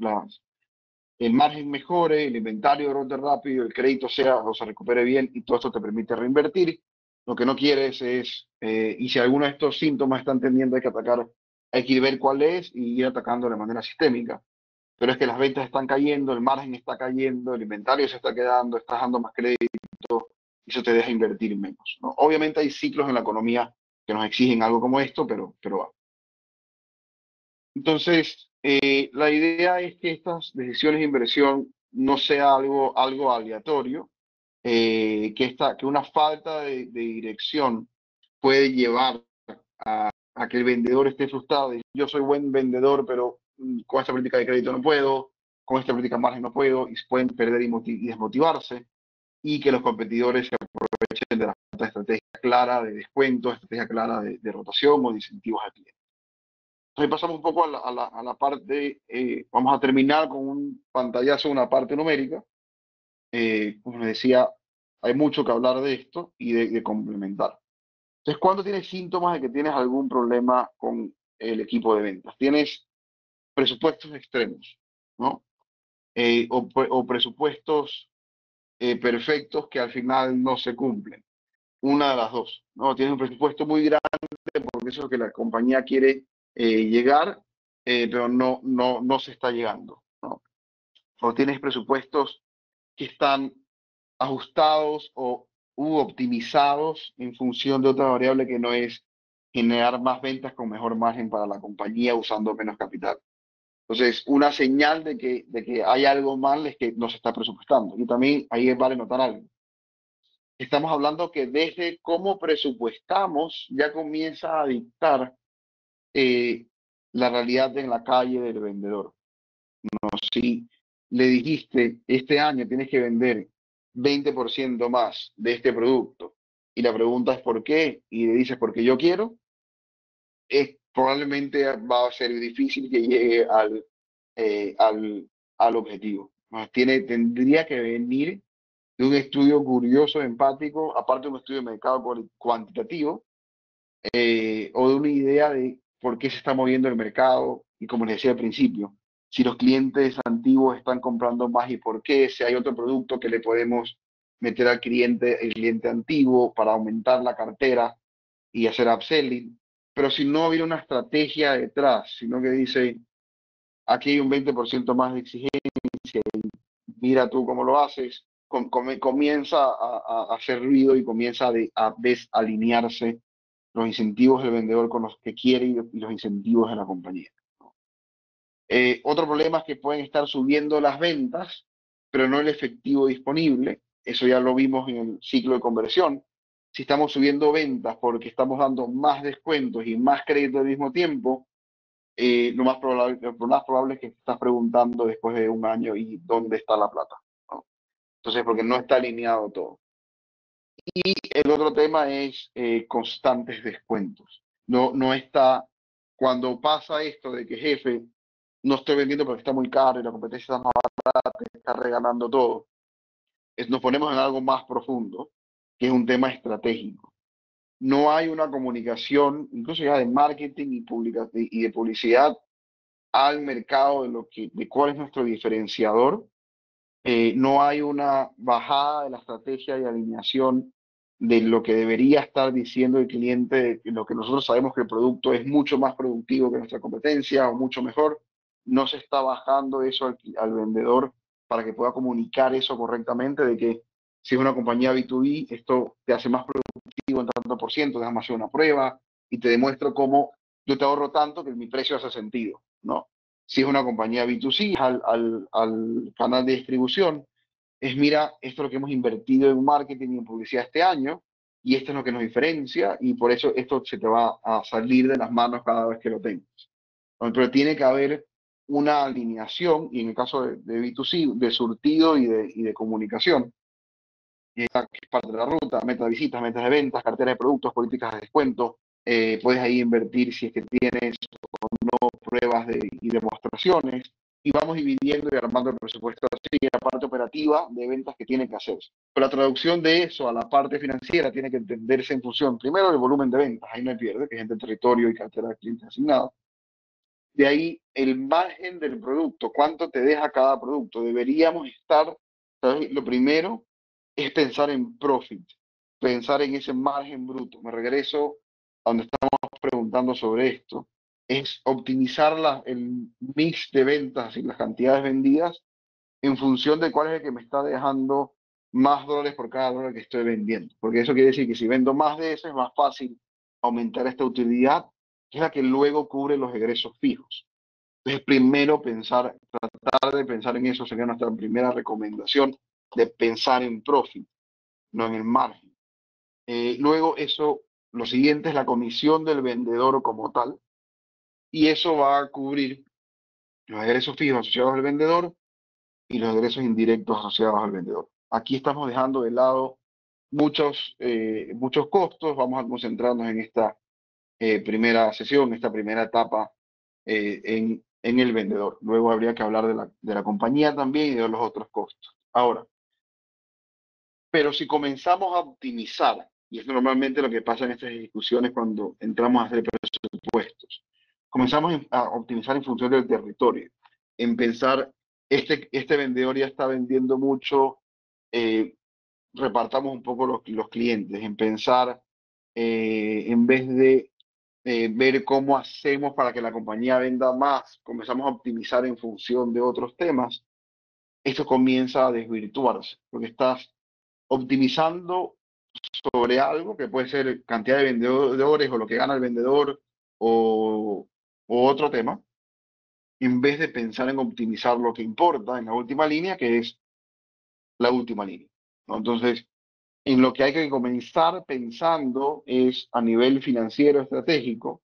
el margen mejore, el inventario rote rápido, el crédito sea o se recupere bien y todo esto te permite reinvertir. Lo que no quieres es, y si alguno de estos síntomas están tendiendo, hay que atacar, hay que ver cuál es y ir atacando de manera sistémica. Pero es que las ventas están cayendo, el margen está cayendo, el inventario se está quedando, estás dando más crédito y eso te deja invertir menos, ¿no? Obviamente hay ciclos en la economía que nos exigen algo como esto, pero va. Entonces, la idea es que estas decisiones de inversión no sea algo aleatorio, que una falta de dirección puede llevar a que el vendedor esté frustrado. Dice, yo soy buen vendedor, pero con esta política de crédito no puedo, con esta política de margen no puedo, y pueden perder y desmotivarse, y que los competidores se aprovechen de la falta de estrategia clara de descuento, estrategia clara de rotación o de incentivos al cliente. Entonces pasamos un poco a la parte, vamos a terminar con un pantallazo, una parte numérica. Como les decía, hay mucho que hablar de esto y de complementar. Entonces, ¿cuándo tienes síntomas de que tienes algún problema con el equipo de ventas? Tienes presupuestos extremos, ¿no? O presupuestos perfectos que al final no se cumplen. Una de las dos, ¿no? Tienes un presupuesto muy grande porque eso es lo que la compañía quiere llegar, pero no se está llegando, ¿no? O tienes presupuestos que están ajustados u optimizados en función de otra variable que no es generar más ventas con mejor margen para la compañía usando menos capital. Entonces, una señal de que hay algo mal es que no se está presupuestando. Y también ahí vale notar algo. Estamos hablando que desde cómo presupuestamos ya comienza a dictar la realidad en la calle del vendedor. No, si le dijiste, este año tienes que vender 20% más de este producto y la pregunta es ¿por qué? Y le dices porque yo quiero, probablemente va a ser difícil que llegue al objetivo. Tendría que venir de un estudio curioso, empático, aparte de un estudio de mercado cuantitativo, o de una idea de por qué se está moviendo el mercado y como les decía al principio, si los clientes antiguos están comprando más y por qué, si hay otro producto que le podemos meter al cliente, el cliente antiguo para aumentar la cartera y hacer upselling. Pero si no hubiera una estrategia detrás, sino que dice, aquí hay un 20% más de exigencia, mira tú cómo lo haces, comienza a hacer ruido y comienza a desalinearse los incentivos del vendedor con los que quiere y los incentivos de la compañía. Otro problema es que pueden estar subiendo las ventas, pero no el efectivo disponible. Eso ya lo vimos en el ciclo de conversión. Si estamos subiendo ventas porque estamos dando más descuentos y más crédito al mismo tiempo, lo más probable es que te estás preguntando después de un año y dónde está la plata, ¿no? Entonces, porque no está alineado todo. Y el otro tema es constantes descuentos. No está, cuando pasa esto de que jefe, no estoy vendiendo porque está muy caro y la competencia está más barata, está regalando todo, nos ponemos en algo más profundo, que es un tema estratégico. No hay una comunicación, incluso ya de marketing y de publicidad al mercado de cuál es nuestro diferenciador. No hay una bajada de la estrategia y alineación de lo que debería estar diciendo el cliente, lo que nosotros sabemos que el producto es mucho más productivo que nuestra competencia o mucho mejor. No se está bajando eso al vendedor para que pueda comunicar eso correctamente, de que si es una compañía B2B, esto te hace más productivo en tanto por ciento, déjame hacer una prueba y te demuestro cómo yo te ahorro tanto que mi precio hace sentido, ¿no? Si es una compañía B2C, al canal de distribución, es mira, esto es lo que hemos invertido en marketing y en publicidad este año, y esto es lo que nos diferencia, y por eso esto se te va a salir de las manos cada vez que lo tengas. Pero tiene que haber una alineación, y en el caso de B2C, de surtido y de comunicación, que es parte de la ruta, metas de visitas, metas de ventas, cartera de productos, políticas de descuento. Puedes ahí invertir si es que tienes o no pruebas y demostraciones. y vamos dividiendo y armando el presupuesto así, la parte operativa de ventas que tiene que hacerse. Pero la traducción de eso a la parte financiera tiene que entenderse en función, primero, del volumen de ventas, ahí no hay pierde, que es entre territorio y cartera de clientes asignados. De ahí el margen del producto, cuánto te deja cada producto. Deberíamos estar, ¿sabes? Lo primero es pensar en profit, pensar en ese margen bruto. Me regreso a donde estamos preguntando sobre esto. Es optimizar el mix de ventas y las cantidades vendidas en función de cuál es el que me está dejando más dólares por cada dólar que estoy vendiendo. Porque eso quiere decir que si vendo más de eso es más fácil aumentar esta utilidad, que es la que luego cubre los egresos fijos. Entonces, primero tratar de pensar en eso sería nuestra primera recomendación, de pensar en profit, no en el margen. Luego lo siguiente es la comisión del vendedor como tal, y eso va a cubrir los egresos fijos asociados al vendedor y los egresos indirectos asociados al vendedor. Aquí estamos dejando de lado muchos costos, vamos a concentrarnos en esta primera sesión, esta primera etapa en el vendedor. Luego habría que hablar de la compañía también y de los otros costos. Ahora, pero si comenzamos a optimizar, y es normalmente lo que pasa en estas discusiones cuando entramos a hacer presupuestos, comenzamos a optimizar en función del territorio, en pensar, este vendedor ya está vendiendo mucho, repartamos un poco los clientes, en pensar, en vez de ver cómo hacemos para que la compañía venda más, comenzamos a optimizar en función de otros temas, esto comienza a desvirtuarse, porque estás optimizando sobre algo que puede ser cantidad de vendedores o lo que gana el vendedor o otro tema, en vez de pensar en optimizar lo que importa en la última línea, que es la última línea, ¿no? Entonces, en lo que hay que comenzar pensando es a nivel financiero estratégico,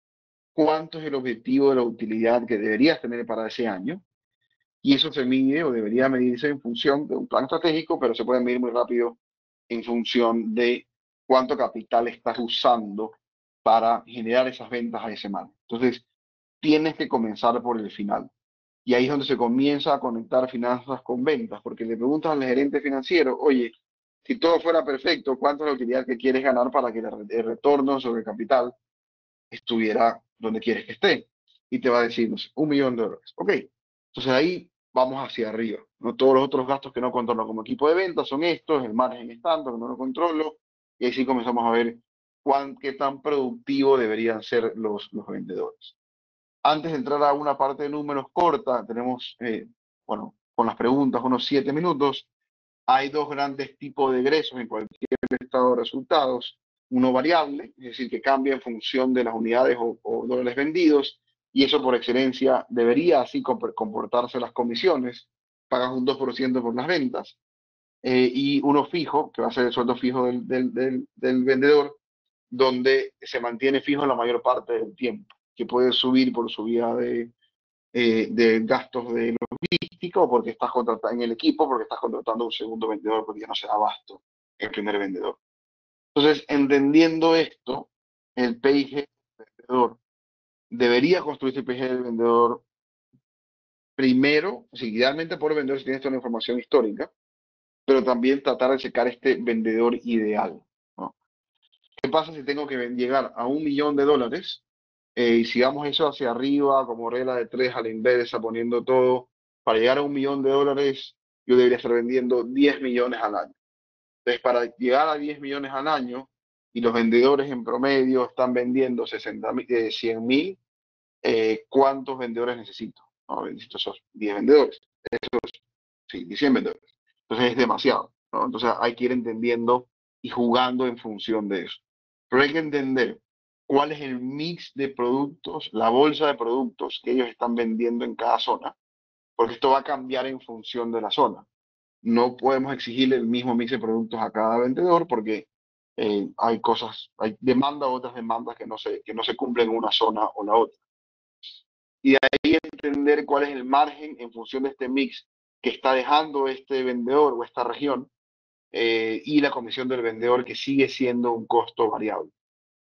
cuánto es el objetivo de la utilidad que deberías tener para ese año, y eso se mide o debería medirse en función de un plan estratégico, pero se puede medir muy rápido en función de cuánto capital estás usando para generar esas ventas a ese margen. Entonces, tienes que comenzar por el final. Y ahí es donde se comienza a conectar finanzas con ventas, porque le preguntas al gerente financiero, oye, si todo fuera perfecto, ¿cuánto es la utilidad que quieres ganar para que el retorno sobre el capital estuviera donde quieres que esté? Y te va a decir, no sé, $1.000.000. Ok, entonces ahí vamos hacia arriba, ¿no? Todos los otros gastos que no controlo como equipo de ventas son estos, el margen es tanto, que no lo controlo, y ahí sí comenzamos a ver qué tan productivo deberían ser los vendedores. Antes de entrar a una parte de números corta, tenemos, bueno, con las preguntas, unos 7 minutos. Hay dos grandes tipos de egresos en cualquier estado de resultados. Uno variable, es decir, que cambia en función de las unidades o dólares vendidos, y eso por excelencia debería así comportarse las comisiones. Pagas un 2% por las ventas. Y uno fijo, que va a ser el sueldo fijo del vendedor, donde se mantiene fijo la mayor parte del tiempo, que puede subir por subida de gastos de logística o porque estás contratando en el equipo, porque estás contratando un segundo vendedor porque ya no se da abasto el primer vendedor. Entonces, entendiendo esto, el PIG del vendedor debería construirse el PIG del vendedor primero, idealmente por el vendedor si tienes toda la información histórica, pero también tratar de checar este vendedor ideal, ¿no? ¿Qué pasa si tengo que llegar a $1.000.000? Y si damos eso hacia arriba, como regla de 3 a la inversa, poniendo todo, para llegar a $1.000.000, yo debería estar vendiendo 10 millones al año. Entonces, para llegar a 10 millones al año, y los vendedores en promedio están vendiendo 100.000, ¿cuántos vendedores necesito? No, necesito esos 10 vendedores. Sí, 100 vendedores. Entonces es demasiado, ¿no? Entonces hay que ir entendiendo y jugando en función de eso. Pero hay que entender cuál es el mix de productos, la bolsa de productos que ellos están vendiendo en cada zona, porque esto va a cambiar en función de la zona. No podemos exigirle el mismo mix de productos a cada vendedor porque hay demandas, otras demandas que no se cumplen en una zona o la otra. Y de ahí entender cuál es el margen en función de este mix que está dejando este vendedor o esta región, y la comisión del vendedor, que sigue siendo un costo variable.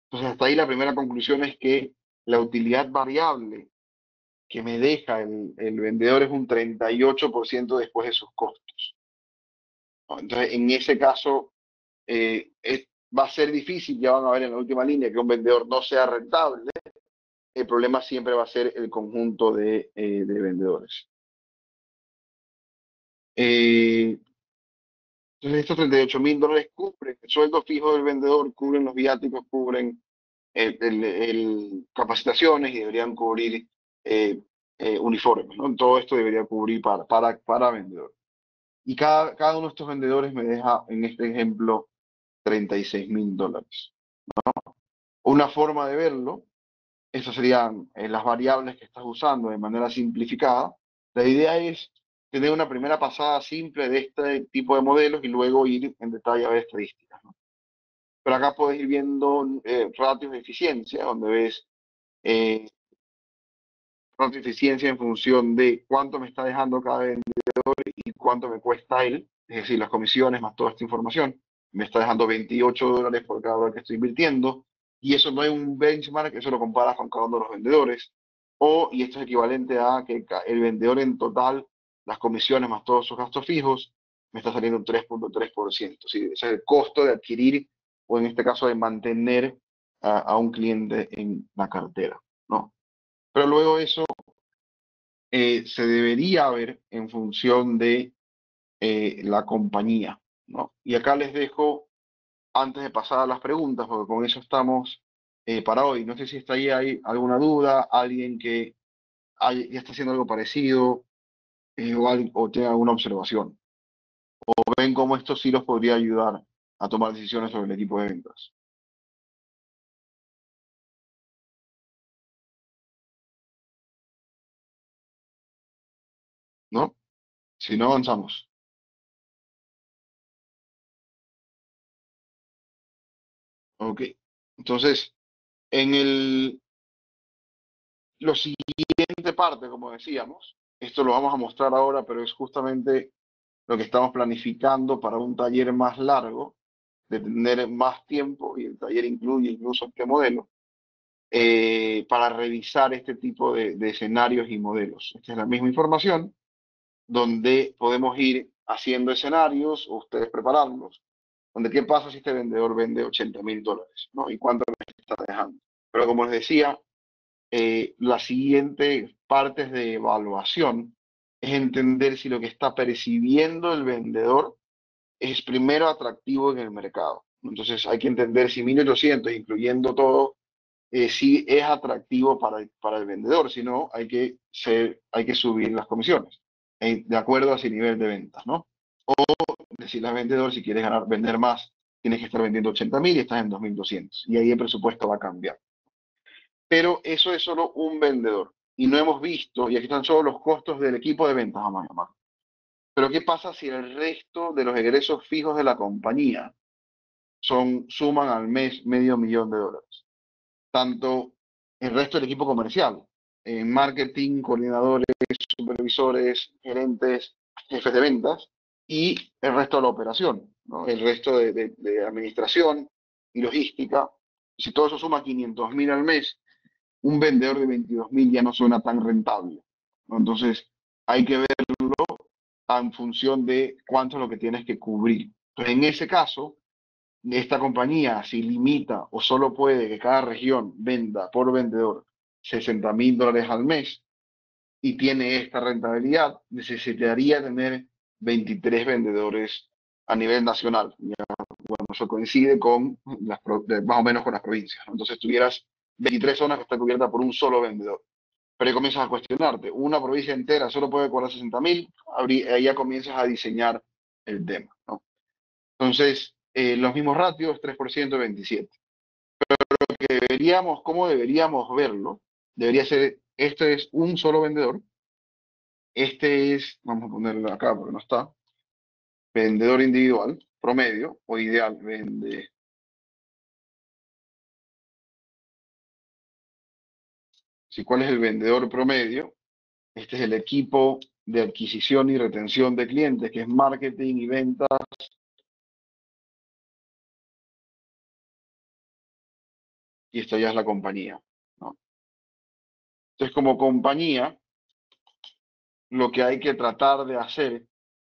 Entonces, hasta ahí la primera conclusión es que la utilidad variable que me deja el vendedor es un 38% después de sus costos, ¿no? Entonces, en ese caso, va a ser difícil, ya van a ver en la última línea, que un vendedor no sea rentable. El problema siempre va a ser el conjunto de vendedores. Entonces, estos $38.000 cubren el sueldo fijo del vendedor, cubren los viáticos, cubren capacitaciones y deberían cubrir uniformes, ¿no? Todo esto debería cubrir para vendedor. Y cada uno de estos vendedores me deja, en este ejemplo, $36.000. Una forma de verlo, esas serían las variables que estás usando de manera simplificada. La idea es tener una primera pasada simple de este tipo de modelos y luego ir en detalle a ver estadísticas, ¿no? Pero acá puedes ir viendo ratios de eficiencia, donde ves ratio de eficiencia en función de cuánto me está dejando cada vendedor y cuánto me cuesta él, es decir, las comisiones más toda esta información. Me está dejando $28 por cada dólar que estoy invirtiendo, y eso no es un benchmark, eso lo comparas con cada uno de los vendedores, y esto es equivalente a que el vendedor en total, las comisiones más todos sus gastos fijos, me está saliendo un 3.3%. ¿Sí? Ese es el costo de adquirir, o en este caso de mantener a un cliente en la cartera, ¿no? Pero luego eso se debería ver en función de la compañía, ¿no? Y acá les dejo, antes de pasar a las preguntas, porque con eso estamos para hoy. No sé si está ahí hay alguna duda, alguien que ya está haciendo algo parecido, o tenga alguna observación. O ven cómo esto sí los podría ayudar a tomar decisiones sobre el equipo de ventas. ¿No? Si no, avanzamos. Ok. Entonces, en lo siguiente parte, como decíamos, esto lo vamos a mostrar ahora, pero es justamente lo que estamos planificando para un taller más largo, de tener más tiempo, y el taller incluye incluso este modelo, para revisar este tipo de escenarios y modelos. Esta es la misma información, donde podemos ir haciendo escenarios, o ustedes prepararlos, donde qué pasa si este vendedor vende $80.000, ¿no? Y cuánto me está dejando. Pero como les decía, las siguientes partes de evaluación es entender si lo que está percibiendo el vendedor es primero atractivo en el mercado. Entonces hay que entender si 1.800, incluyendo todo, si es atractivo para el vendedor. Si no, hay que subir las comisiones de acuerdo a ese nivel de ventas, ¿no? Decirle al vendedor, si quieres vender más, tienes que estar vendiendo 80.000 y estás en 2.200. Y ahí el presupuesto va a cambiar. Pero eso es solo un vendedor. Y no hemos visto, y aquí están solo los costos del equipo de ventas, vamos a llamar. Pero ¿qué pasa si el resto de los egresos fijos de la compañía suman al mes $500.000? Tanto el resto del equipo comercial, marketing, coordinadores, supervisores, gerentes, jefes de ventas, y el resto de la operación, ¿no? El resto de administración y logística. Si todo eso suma 500.000 al mes, un vendedor de 22.000 ya no suena tan rentable, ¿no? Entonces, hay que verlo en función de cuánto es lo que tienes que cubrir. Entonces, en ese caso, esta compañía, si limita o solo puede que cada región venda por vendedor $60.000 al mes y tiene esta rentabilidad, necesitaría tener 23 vendedores a nivel nacional. Ya, bueno, eso coincide con más o menos con las provincias, ¿no? Entonces tuvieras 23 zonas que están cubiertas por un solo vendedor. Pero ahí comienzas a cuestionarte, una provincia entera solo puede cobrar 60.000, ahí ya comienzas a diseñar el tema, ¿no? Entonces, los mismos ratios, 3%, 27. Que deberíamos, ¿cómo deberíamos verlo? Debería ser, este es un solo vendedor, este es, vamos a ponerlo acá porque no está, vendedor individual, promedio, o ideal, ¿cuál es el vendedor promedio? Este es el equipo de adquisición y retención de clientes, que es marketing y ventas. Y esto ya es la compañía, ¿no? Entonces, como compañía, lo que hay que tratar de hacer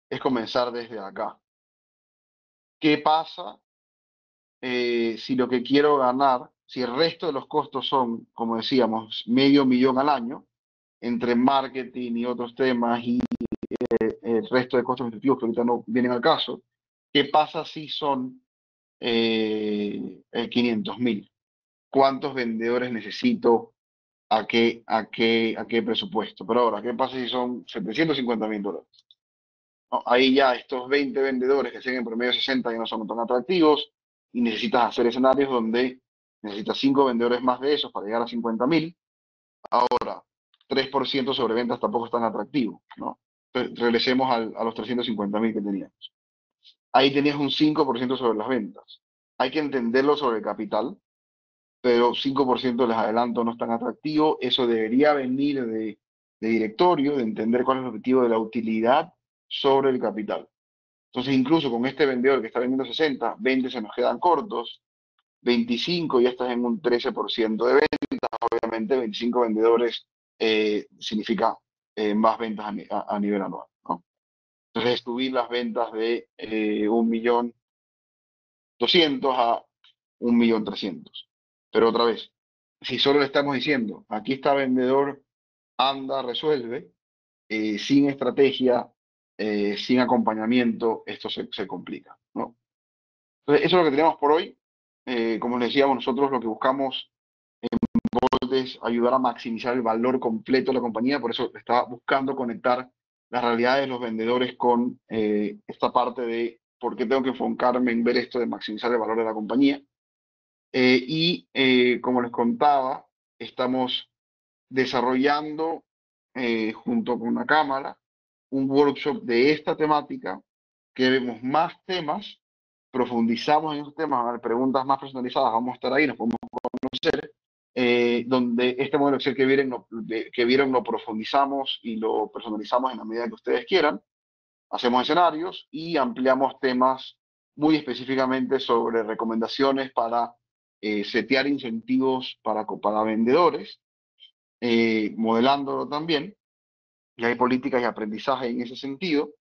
es comenzar desde acá. ¿Qué pasa si lo que quiero ganar, si el resto de los costos son, como decíamos, $500,000 al año, entre marketing y otros temas y el resto de costos efectivos que ahorita no vienen al caso? ¿Qué pasa si son 500,000? ¿Cuántos vendedores necesito? ¿A qué presupuesto? Pero ahora, ¿qué pasa si son $750,000? ¿No? Ahí ya estos 20 vendedores que siguen en promedio 60 ya no son tan atractivos y necesitas hacer escenarios donde necesitas 5 vendedores más de esos para llegar a 50,000. Ahora, 3% sobre ventas tampoco es tan atractivo, ¿no? Regresemos a los 350,000 que teníamos. Ahí tenías un 5% sobre las ventas. Hay que entenderlo sobre el capital, pero 5% les adelanto no es tan atractivo. Eso debería venir de directorio, de entender cuál es el objetivo de la utilidad sobre el capital. Entonces, incluso con este vendedor que está vendiendo 60, 20 se nos quedan cortos, 25 ya estás en un 13% de ventas. Obviamente, 25 vendedores significa más ventas a nivel anual, ¿no? Entonces, subir las ventas de 1.200.000 a 1.300.000. Pero otra vez, si solo le estamos diciendo, aquí está vendedor, anda, resuelve, sin estrategia, sin acompañamiento, esto se complica, ¿no? Entonces, eso es lo que tenemos por hoy. Como les decíamos, nosotros lo que buscamos es ayudar a maximizar el valor completo de la compañía, por eso estaba buscando conectar las realidades de los vendedores con esta parte de por qué tengo que enfocarme en ver esto de maximizar el valor de la compañía. Como les contaba, estamos desarrollando junto con una cámara un workshop de esta temática, que vemos más temas, profundizamos en esos temas, a ver, preguntas más personalizadas, vamos a estar ahí, nos podemos conocer, donde este modelo Excel que vieron lo profundizamos y lo personalizamos en la medida que ustedes quieran, hacemos escenarios y ampliamos temas muy específicamente sobre recomendaciones para setear incentivos para vendedores, modelándolo también, y hay políticas y aprendizaje en ese sentido.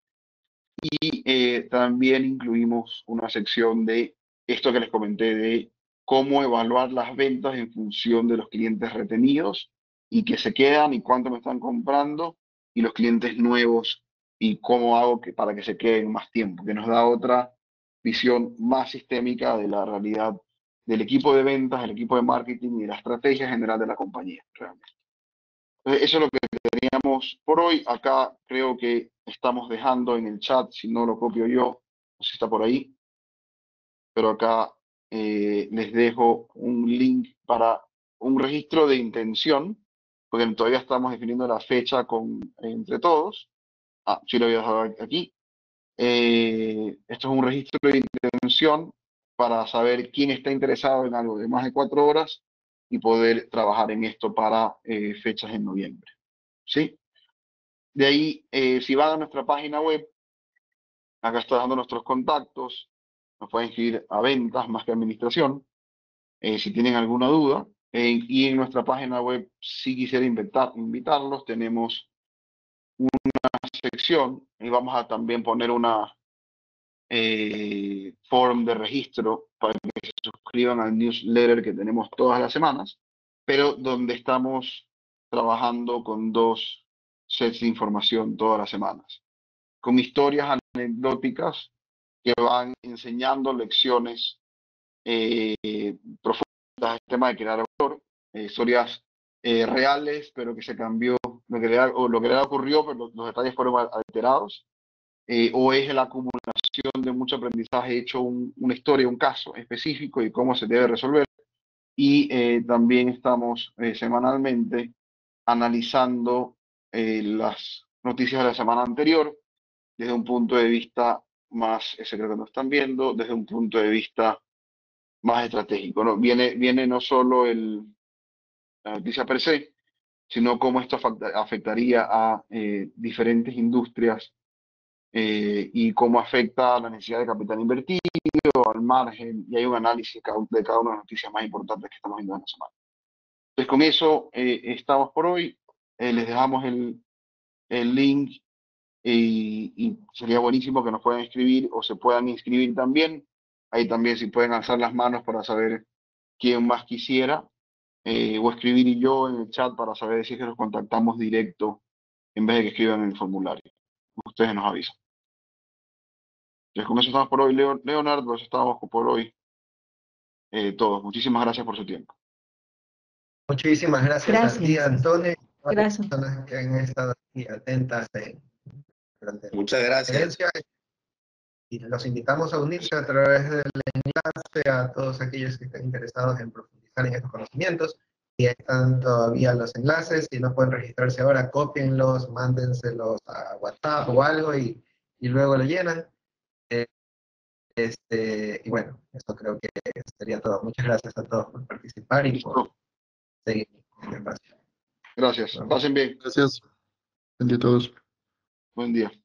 También incluimos una sección de esto que les comenté de cómo evaluar las ventas en función de los clientes retenidos y que se quedan y cuánto me están comprando, y los clientes nuevos y cómo hago para que se queden más tiempo, que nos da otra visión más sistémica de la realidad del equipo de ventas, del equipo de marketing y de la estrategia general de la compañía, realmente. Eso es lo que teníamos por hoy. Acá creo que estamos dejando en el chat, si no lo copio yo, no sé si está por ahí, pero acá les dejo un link para un registro de intención, porque todavía estamos definiendo la fecha entre todos. Sí lo voy a dejar aquí. Esto es un registro de intención para saber quién está interesado en algo de más de 4 horas y poder trabajar en esto para fechas en noviembre. ¿Sí? De ahí, si van a nuestra página web, acá está dando nuestros contactos, nos pueden escribir a ventas más que administración, si tienen alguna duda. Y en nuestra página web, si quisiera invitarlos, tenemos una sección y vamos a también poner una form de registro para que se suscriban al newsletter que tenemos todas las semanas, pero donde estamos trabajando con 2 sets de información todas las semanas, con historias anecdóticas que van enseñando lecciones profundas del tema de crear valor, historias reales, pero que se cambió, lo que le ocurrió, pero los detalles fueron alterados, o es la acumulación de mucho aprendizaje hecho una historia, un caso específico y cómo se debe resolver. Y también estamos semanalmente analizando las noticias de la semana anterior desde un punto de vista más, ese creo que nos están viendo, desde un punto de vista más estratégico, ¿no? Viene no solo la noticia per se, sino cómo esto afectaría a diferentes industrias y cómo afecta a la necesidad de capital invertido, al margen, y hay un análisis de cada una de las noticias más importantes que estamos viendo en la semana. Entonces, con eso estamos por hoy. Les dejamos el link y sería buenísimo que nos puedan escribir o se puedan inscribir también. Ahí también si pueden alzar las manos para saber quién más quisiera, o escribir yo en el chat para saber si es que los contactamos directo en vez de que escriban en el formulario. Ustedes nos avisan. Entonces, con eso estamos por hoy, Leonardo, eso estamos por hoy todos. Muchísimas gracias por su tiempo. Muchísimas gracias a ti, Gracias. Antonio, y a todas las Gracias. personas que han estado aquí atentas durante la Muchas gracias. conferencia. Y los invitamos a unirse a través del enlace a todos aquellos que estén interesados en profundizar en estos conocimientos. Y ahí están todavía los enlaces, si no pueden registrarse ahora, cópienlos, mándenselos a WhatsApp o algo y luego lo llenan. Y bueno, eso creo que sería todo. Muchas gracias a todos por participar y por Listo. seguir en este espacio. Gracias. Pasen bien. Gracias. Buen día a todos. Buen día.